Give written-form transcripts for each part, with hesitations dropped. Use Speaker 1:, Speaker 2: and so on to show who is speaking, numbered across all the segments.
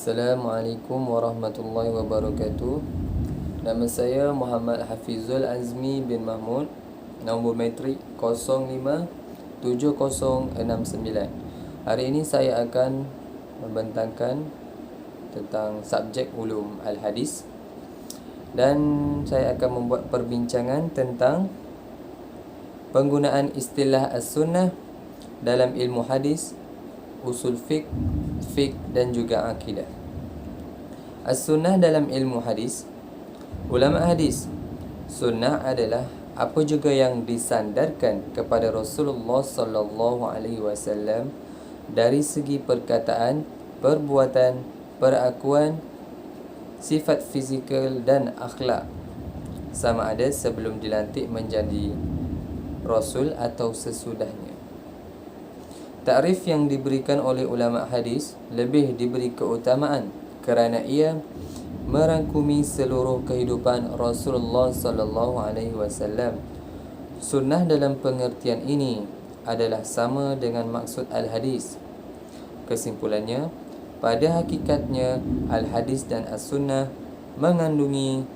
Speaker 1: Assalamualaikum warahmatullahi wabarakatuh. Nama saya Muhammad Hafizul Azmi bin Mahmud. Nombor metrik 057069. Hari ini saya akan membentangkan tentang subjek ulum al-hadis, dan saya akan membuat perbincangan tentang penggunaan istilah as-sunnah dalam ilmu hadis, usul fiqh dan juga akidah. As-sunnah dalam ilmu hadis. Ulama hadis, sunnah adalah apa juga yang disandarkan kepada Rasulullah sallallahu alaihi wasallam dari segi perkataan, perbuatan, perakuan, sifat fizikal dan akhlak, sama ada sebelum dilantik menjadi rasul atau sesudahnya. Takrif yang diberikan oleh ulama hadis lebih diberi keutamaan kerana ia merangkumi seluruh kehidupan Rasulullah sallallahu alaihi wasallam. Sunnah dalam pengertian ini adalah sama dengan maksud al-hadis. Kesimpulannya, pada hakikatnya al-hadis dan as-sunnah mengandungi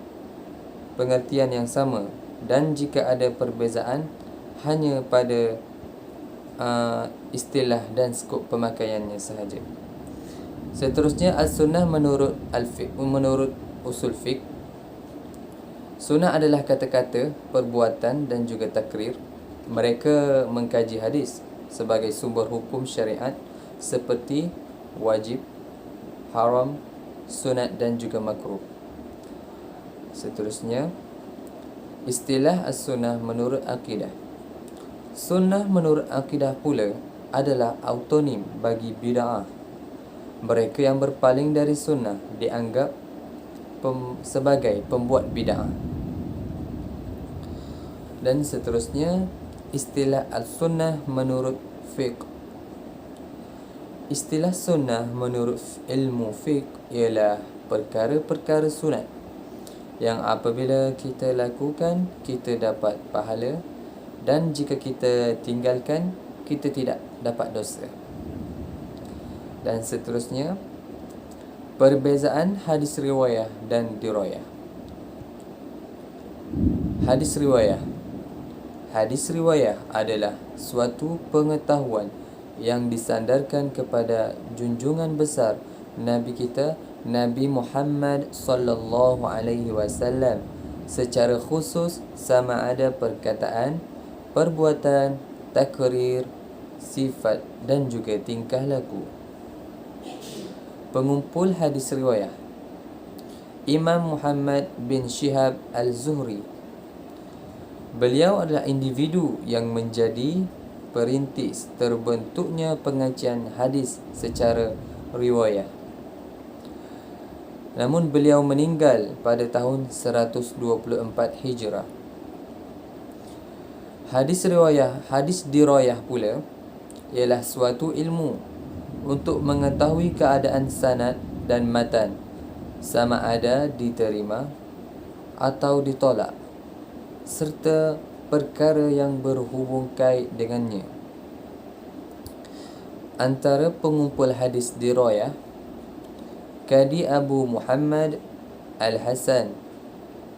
Speaker 1: pengertian yang sama, dan jika ada perbezaan hanya pada istilah dan skop pemakaiannya sahaja. Seterusnya, as-sunnah menurut usul fiqh. Sunnah adalah kata-kata, perbuatan dan juga takrir. Mereka mengkaji hadis sebagai sumber hukum syariat seperti wajib, haram, sunat dan juga makruh. Seterusnya, istilah as-sunnah menurut akidah. Sunnah menurut akidah pula adalah autonim bagi bid'ah. Mereka yang berpaling dari sunnah dianggap sebagai pembuat bid'ah. Dan seterusnya, istilah al-sunnah menurut fiqh. Istilah sunnah menurut ilmu fiqh ialah perkara-perkara sunat yang apabila kita lakukan, kita dapat pahala, dan jika kita tinggalkan, kita tidak dapat dosa. Dan seterusnya, perbezaan hadis riwayah dan dirayah. Hadis riwayah. Hadis riwayah adalah suatu pengetahuan yang disandarkan kepada junjungan besar Nabi kita, Nabi Muhammad sallallahu alaihi wasallam, secara khusus sama ada perkataan, perbuatan, takrir, sifat dan juga tingkah laku. Pengumpul hadis riwayah. Imam Muhammad bin Shihab al-Zuhri. Beliau adalah individu yang menjadi perintis terbentuknya pengajian hadis secara riwayah. Namun beliau meninggal pada tahun 124 Hijrah. Hadis dirayah pula ialah suatu ilmu untuk mengetahui keadaan sanad dan matan, sama ada diterima atau ditolak, serta perkara yang berhubung kait dengannya. Antara pengumpul hadis dirayah, Qadi Abu Muhammad Al-Hasan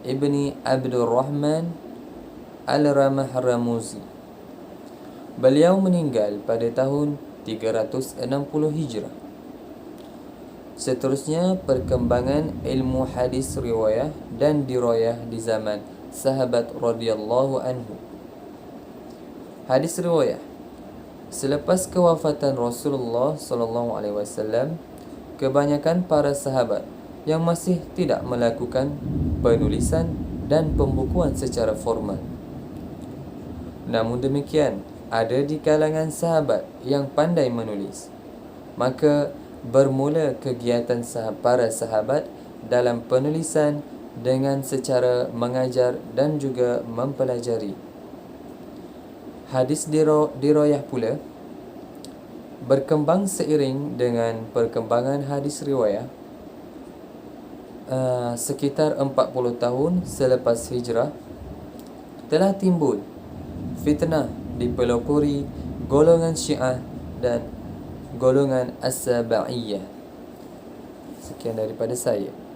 Speaker 1: Ibni Abdul Rahman Al-Ramah Ramuzi. Beliau meninggal pada tahun 360 Hijrah. Seterusnya, perkembangan ilmu hadis riwayah dan dirayah di zaman sahabat radhiyallahu anhu. Hadis riwayah. Selepas kewafatan Rasulullah sallallahu alaihi wasallam, kebanyakan para sahabat yang masih tidak melakukan penulisan dan pembukuan secara formal. Namun demikian, ada di kalangan sahabat yang pandai menulis. Maka bermula kegiatan para sahabat dalam penulisan dengan secara mengajar dan juga mempelajari. Hadis dirayah pula berkembang seiring dengan perkembangan hadis riwayah. Sekitar 40 tahun selepas hijrah, telah timbul fitnah dipelopori golongan Syiah dan golongan As-Sabaiyah. Sekian daripada saya.